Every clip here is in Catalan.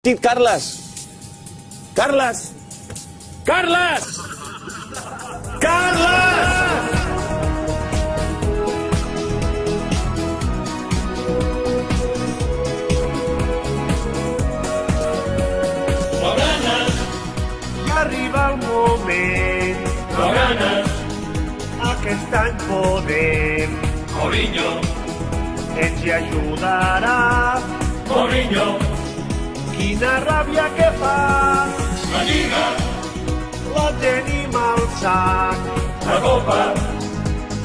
Carles! Carles! Carles! Carles! Blaugranes! Ja arriba el moment, Blaugranes! aquest any podem, Mourinho! ens hi ajudarà. Mourinho! Quina ràbia que fa, La Lliga! la tenim al sac, La Copa!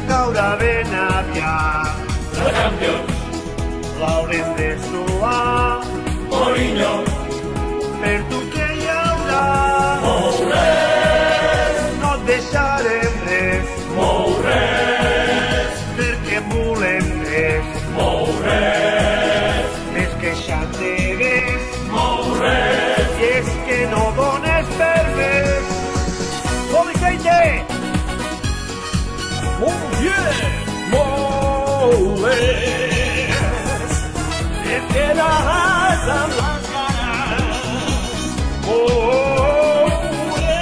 caurà ben aviat, La Champions! l'haurem de suar, Mourinho! per tu què hi haurà, Mou res! no et deixarem res, Mou res! perquè en volem res, Mou res! més que xantegues, Mou res! i és que no dones per res. Poliqueite! Molt bé! Molt bé! Et quedaràs amb les ganes. Molt bé!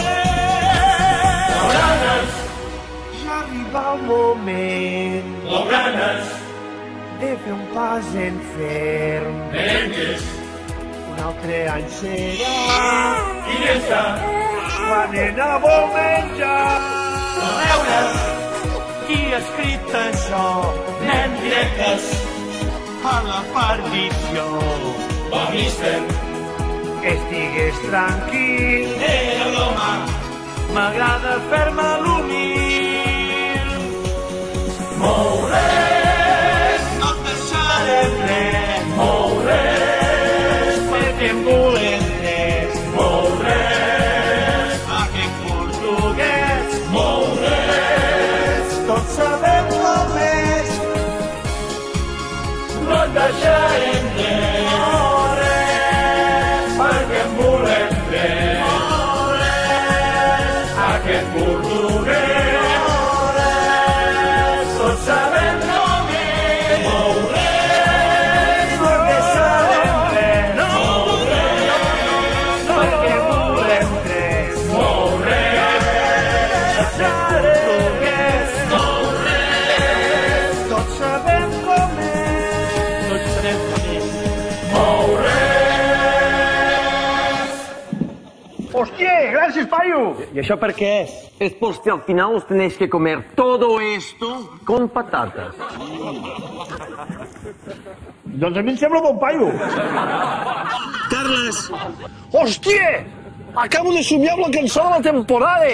Blaugranes! Ja arriba el moment Blaugranes! de fer un pas en ferm. Merengues! Un altre any serà Iniesta! la nena vol menjar. A veure! Qui ha escrit això? Nen directes! A la perdició. Va, míster! Estigues tranquil, Era broma! m'agrada fer-me l'humil. Mou res! No et deixarem res, Mou res! perquè en volem res. Mou res! Aquest portuguès, Mou res! tots sabem com és. No et deixarem res! No res, Perquè en volem res! no res, Aquest portuguès! no res. Tots sabem com és! Mou res! No et deixarem res, Mou res! perquè en volem res. Mou res! Portuguès, Mou res! tots sabem com és. Tots sabem com és. Mou res! Hostia, gracias, payo. ¿Y eso por qué es? Es porque al final os tenéis que comer todo esto con patatas. Doncs a mi em sembla bon paio. Carles! Hòstia! Acabo de somiar amb la cançó de la temporada!